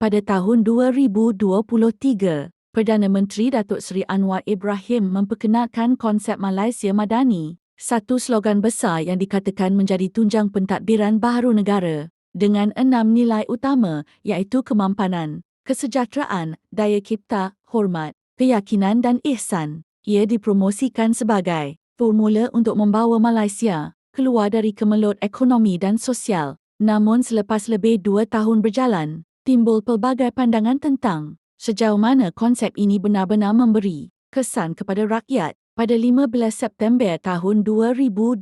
Pada tahun 2023, Perdana Menteri Datuk Seri Anwar Ibrahim memperkenalkan konsep Malaysia Madani, satu slogan besar yang dikatakan menjadi tunjang pentadbiran baharu negara, dengan 6 nilai utama iaitu kemampanan, kesejahteraan, daya cipta, hormat, keyakinan dan ihsan. Ia dipromosikan sebagai formula untuk membawa Malaysia keluar dari kemelut ekonomi dan sosial. Namun selepas lebih 2 tahun berjalan, timbul pelbagai pandangan tentang sejauh mana konsep ini benar-benar memberi kesan kepada rakyat. Pada 15 September tahun 2025,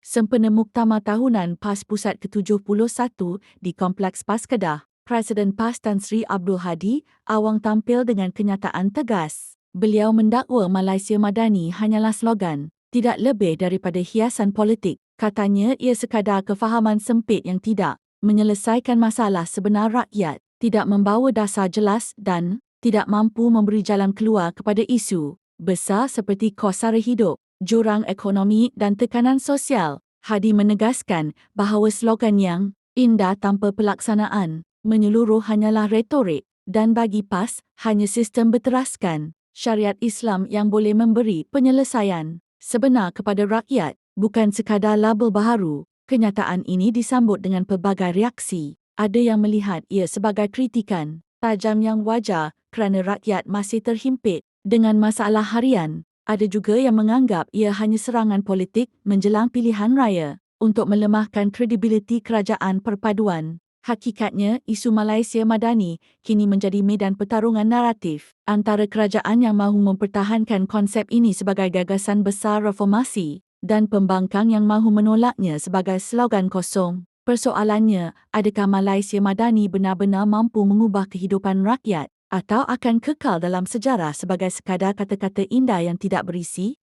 sempena Muktamar Tahunan PAS Pusat ke-71 di Kompleks PAS Kedah, Presiden PAS Tan Sri Abdul Hadi Awang tampil dengan kenyataan tegas. Beliau mendakwa Malaysia Madani hanyalah slogan, tidak lebih daripada hiasan politik. Katanya ia sekadar kefahaman sempit yang tidak menyelesaikan masalah sebenar rakyat, tidak membawa dasar jelas dan tidak mampu memberi jalan keluar kepada isu besar seperti kos sara hidup, jurang ekonomi dan tekanan sosial. Hadi menegaskan bahawa slogan yang indah tanpa pelaksanaan menyeluruh hanyalah retorik dan bagi PAS hanya sistem berteraskan syariat Islam yang boleh memberi penyelesaian sebenar kepada rakyat, bukan sekadar label baharu. Kenyataan ini disambut dengan pelbagai reaksi. Ada yang melihat ia sebagai kritikan tajam yang wajar kerana rakyat masih terhimpit dengan masalah harian. Ada juga yang menganggap ia hanya serangan politik menjelang pilihan raya untuk melemahkan kredibiliti kerajaan perpaduan. Hakikatnya, isu Malaysia Madani kini menjadi medan pertarungan naratif antara kerajaan yang mahu mempertahankan konsep ini sebagai gagasan besar reformasi dan pembangkang yang mahu menolaknya sebagai slogan kosong. Persoalannya, adakah Malaysia Madani benar-benar mampu mengubah kehidupan rakyat atau akan kekal dalam sejarah sebagai sekadar kata-kata indah yang tidak berisi?